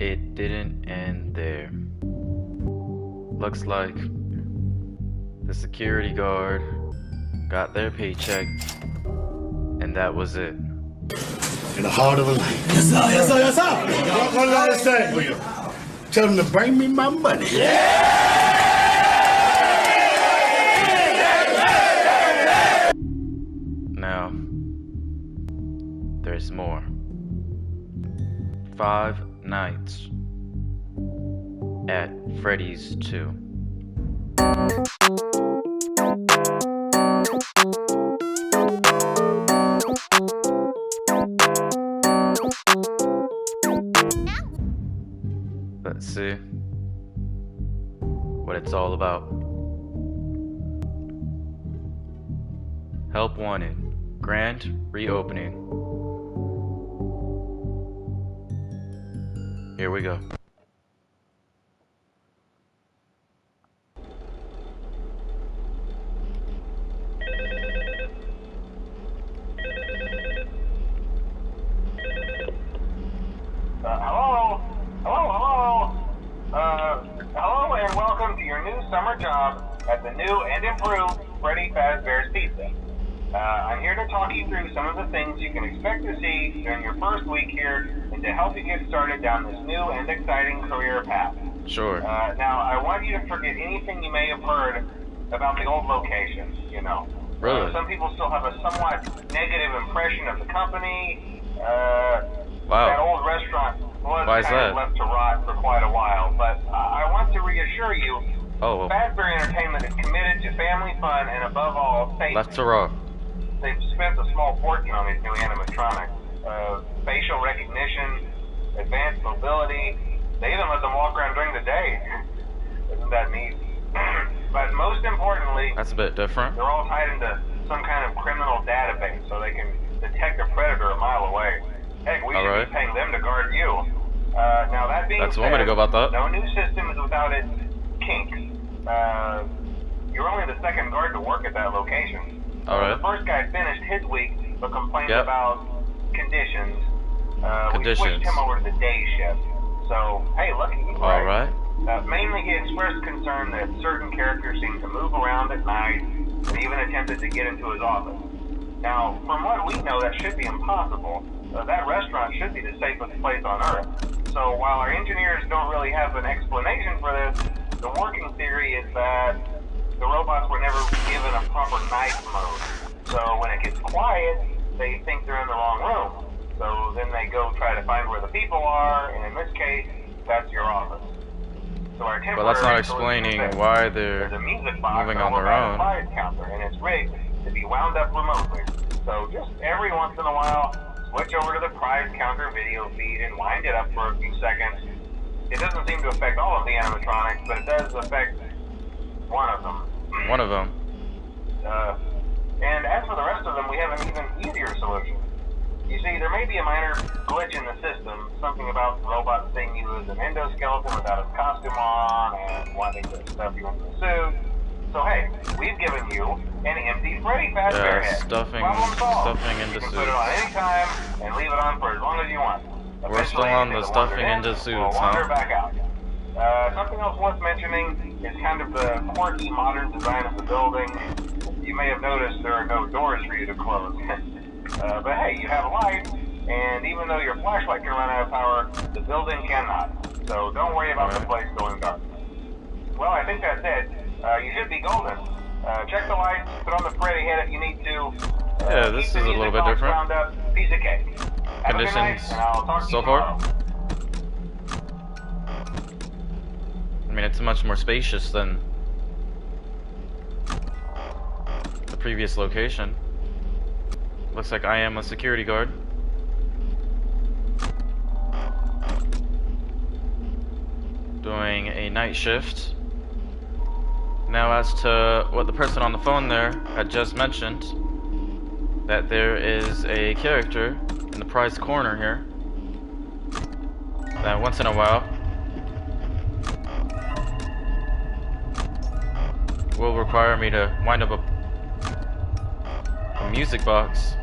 It didn't end there. Looks like the security guard got their paycheck, and that was it. In the heart of a life. Yes, sir, yes, sir, yes, sir. What I say for you? Tell them to bring me my money. Now, there's more. 5 nights at Freddy's 2. Let's see what it's all about. Help wanted. Grand reopening. Here we go. Hello and welcome to your new summer job at the new and improved Freddy Fazbear's Pizza. I'm here to talk you through some of the things you can expect to see during your first week here and to help you get started down this new and exciting career path. Sure. Now, I want you to forget anything you may have heard about the old location, you know. Really? Some people still have a somewhat negative impression of the company. Wow. That old restaurant was Why is kind that? of left to rot for quite a while, but I want to reassure you, Oh, Fazbear Entertainment is committed to family fun and above all, safety. left to raw. They've spent a small fortune on these new animatronics. Facial recognition, advanced mobility. They even let them walk around during the day. Isn't that neat? But most importantly, That's a bit different. they're all tied into some kind of criminal database so they can detect a predator a mile away. Heck, we should be paying them to guard you. Now that being That's said, one way to go about that. no new system is without its kinks. You're only the second guard to work at that location. Alright. The first guy finished his week but complained about conditions. We switched him over to the day shift. So, hey, look, he's right. Mainly he expressed concern that certain characters seemed to move around at night and even attempted to get into his office. Now, from what we know, that should be impossible. That restaurant should be the safest place on Earth. So while our engineers don't really have an explanation for this, the working theory is that the robots were never given a proper night mode. So when it gets quiet, they think they're in the wrong room. So then they go try to find where the people are, and in this case, that's your office. So our But that's not explaining why they're moving on their own. Prize counter, and it's rigged to be wound up remotely. So just every once in a while, switch over to the prize counter video feed and wind it up for a few seconds. It doesn't seem to affect all of the animatronics, but it does affect one of them. One of them. And as for the rest of them, we have an even easier solution. You see, there may be a minor glitch in the system, something about the robot seeing you as an endoskeleton without his costume on and wanting to stuff you into the suit. So hey, we've given you an empty Freddy Fazbear head. stuffing into You can suits. put it on any time and leave it on for as long as you want. We're still on the stuffing into suits, Wander huh? back out. Something else worth mentioning is kind of the quirky modern design of the building. You may have noticed there are no doors for you to close. But hey, you have a light, and even though your flashlight can run out of power, the building cannot. So don't worry about the place going dark. Well, I think that's it. You should be golden. Check the lights, put on the Freddy head if you need to. Yeah, this is a little bit different. Round up, piece of cake. Have a good night, Conditions and I'll talk to you so far. tomorrow. I mean, it's much more spacious than the previous location. Looks like I am a security guard. Doing a night shift. Now, as to what the person on the phone there had just mentioned, that there is a character in the prize corner here that once in a while will require me to wind up a music box.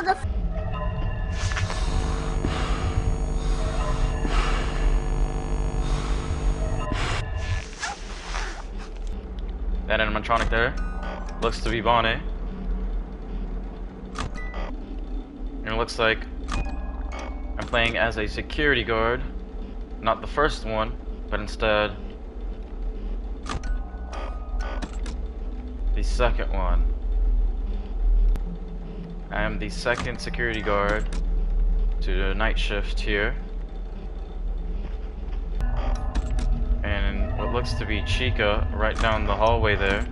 mother. That animatronic there looks to be Bonnie. And it looks like I'm playing as a security guard. Not the first one, but instead the second one. I am the second security guard to the night shift here. And what looks to be Chica right down the hallway there.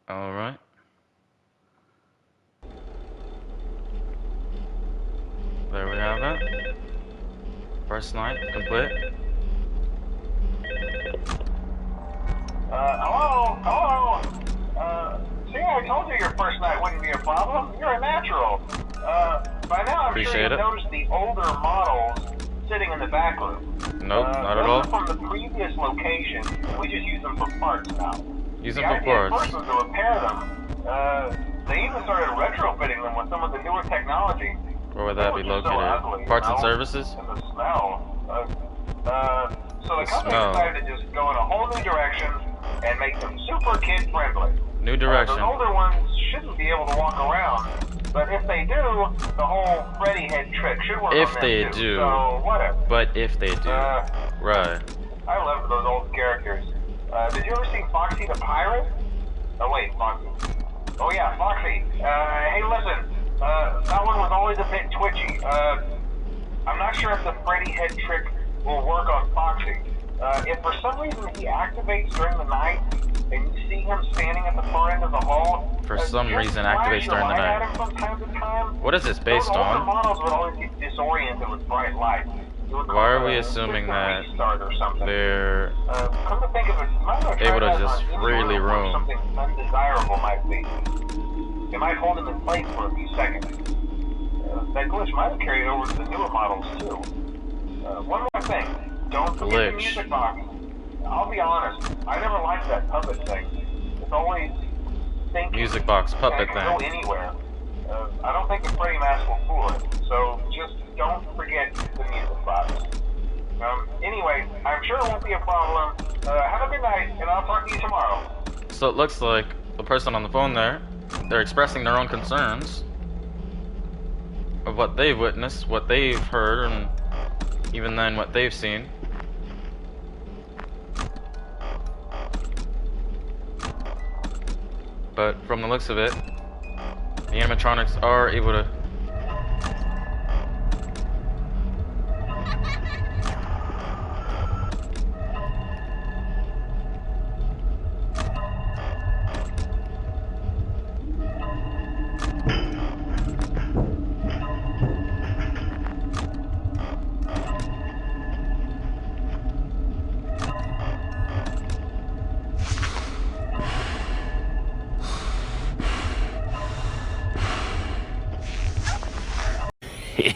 Alright. There we have it. First night complete. Hello? See, I told you your first night wouldn't be a problem. You're a natural. By now I'm sure you've noticed the older models sitting in the back room. Nope, not at all. From the previous location, we just use them for parts now. Use them for parts. The idea first was to repair them. They even started retrofitting them with some of the newer technology. Where would that be located? Parts and services? And the smell. So the company decided to just go in a whole new direction and make them super kid friendly. New direction. Those older ones shouldn't be able to walk around, but if they do, the whole Freddy head trick should work on them too. So whatever. But if they do, right. I love those old characters. Did you ever see Foxy the Pirate? Oh wait, Foxy. Oh yeah, Foxy. Hey listen, that one was always a bit twitchy. I'm not sure if the Freddy head trick will work on Foxy. If for some reason he activates during the night, and you see him standing at the far end of the hall, for some reason activates during the night. From time to time, what is this based on? Those models would always get disoriented with bright light. Why are we assuming that they're able to just freely roam? Something undesirable might be. It might hold them in place for a few seconds. That glitch might have carried over to the newer models too. One more thing. Don't forget the music box. I'll be honest, I never liked that puppet thing. It's always thinking. Music box puppet thing. Go anywhere. I don't think the Freddy mask will fool it. So just don't forget the music box. Anyway, I'm sure it won't be a problem. Have a good night, and I'll talk to you tomorrow. So it looks like the person on the phone there, they're expressing their own concerns of what they've witnessed, what they've heard, and even then what they've seen. But from the looks of it, the animatronics are able to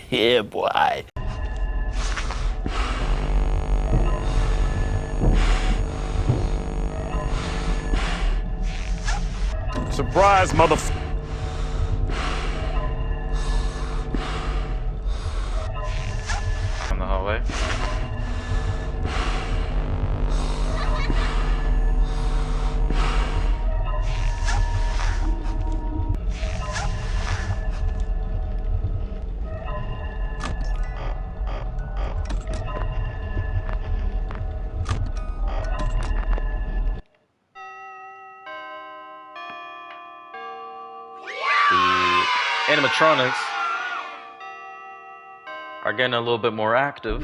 yeah, boy. Surprise, motherfucker. On the hallway. The animatronics are getting a little bit more active.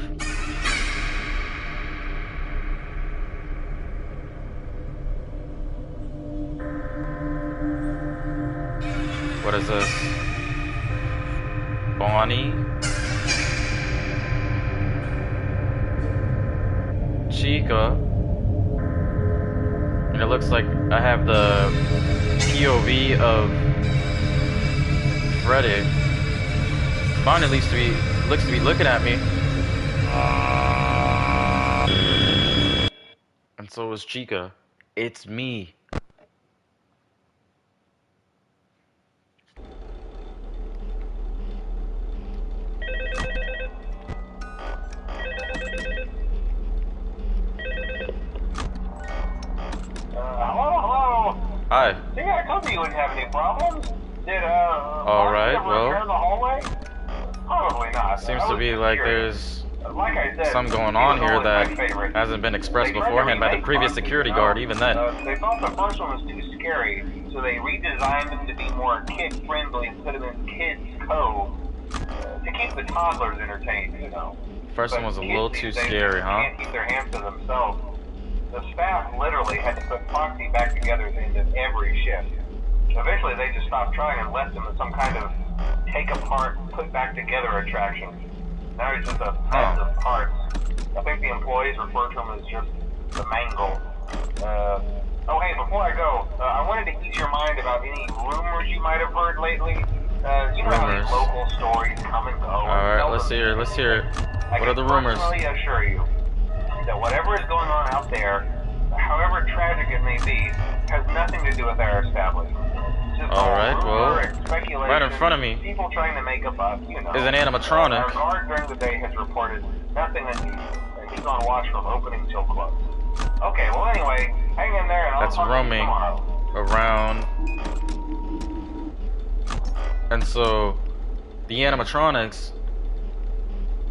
What is this? Bonnie? Chica? And it looks like I have the POV of Freddy. Bonnie looks to be looking at me. And so is Chica. It's me. Hello? Hi. See, I told you you wouldn't have any problems. Did, Alright, well. In the hallway? Probably not. Seems to be like there's like I said, some going on here that hasn't been expressed beforehand by the previous security guard, even then. They thought the first one was too scary, so they redesigned them to be more kid-friendly instead of in Kids Cove to keep the toddlers entertained, you know. First one was a little too scary, huh? Can't keep their hands to themselves. The staff literally had to put Foxy back together at the end of every shift. Eventually, they just stopped trying and left him as some kind of take apart, put back together attraction. Now he's just a mess of parts. I think the employees refer to him as just the mangle. Oh hey, before I go, I wanted to ease your mind about any rumors you might have heard lately. You know how these local stories come and go. Alright, let's hear it. What are the rumors? I can personally assure you that whatever is going on out there, however tragic it may be, has nothing to do with our establishment. Alright, well, right in front of me people trying to make up a, you know, is an animatronic. Our guard during the day has reported nothing unusual, and he's on watch from opening till close. Okay, well anyway, hang in there and I'll talk to you tomorrow. Around. And so, the animatronics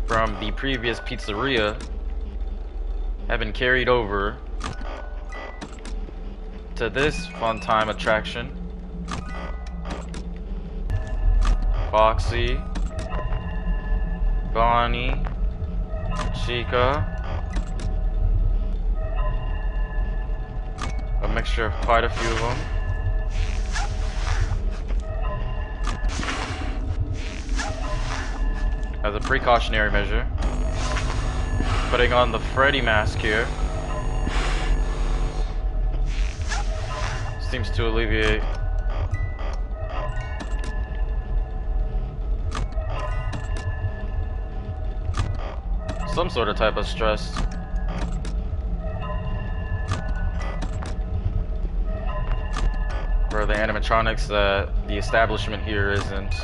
from the previous pizzeria have been carried over to this fun time attraction. Foxy, Bonnie, Chica, a mixture of quite a few of them. As a precautionary measure, putting on the Freddy mask here seems to alleviate some sort of type of stress. For the animatronics that the establishment here isn't.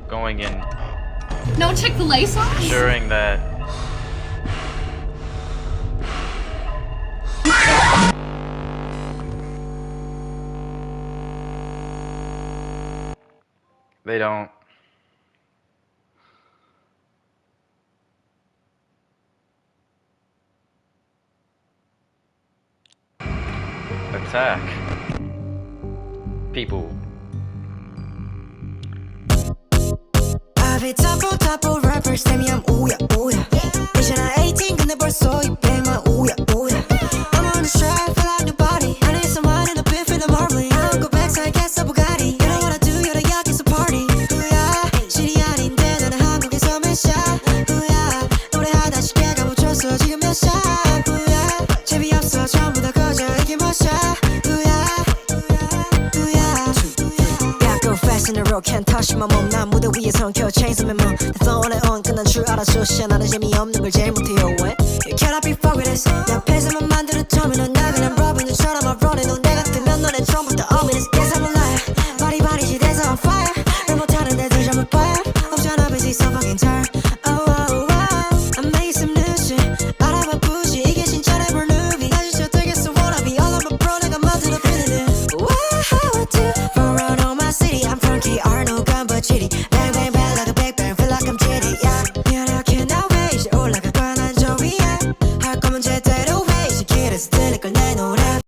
Going in. No Chick-fil-A sauce? Ensuring that they don't attack people. Double rappers tell me I'm ooya ooya. 이제 나 18 근데 벌써 200만 ooya ooya. I'm on the track, feel like nobody. I need someone in the pit for the marbling. I don't go back, so I guess a Bugatti. You know what I do, you're the yakis a party. ooya, 실이 아닌데 나는 한국에서 몇 샷. ooya, 노래하다 쉽게 가묻혔어 지금 몇 샷. ooya, 재미없어 전부 다 꺼져 이게 몇 샷. ooya, yeah, go fast in the road, can't touch my mom. 난 무대 위에 성켜 chains on my mom. That's all I on 끝난 줄 알아서 시야 나는 재미없는 걸 제일 못해요. When you cannot be fucked with this. 내 앞에서만 만들어 처음에 넌 나 그냥 러빙처럼 I'm running. 넌 내가 뜨면 너네 처음부터 ominous. Guess I'm a liar. 바리바리 시대에서 on fire. 말 못하는 애들 잠을 봐야. 없잖아 busy so fucking tired. Oh oh oh, I'm making some new shit. 알아봐 부시 이게 진짜 래퍼 movie. 나 진짜 되겠어 wanna be all of my bro 내가 만들어 feeling it. Wow how I do. From around all my city. I'm funky Arnold gun but chitty. Bang bang bang like a big bang feel like I'm jitty. Yeah, yeah I cannot wait. 올라갈 거야 난 저 위에. 할 거면 제대로 해. 시키를 들릴 걸 내 노래.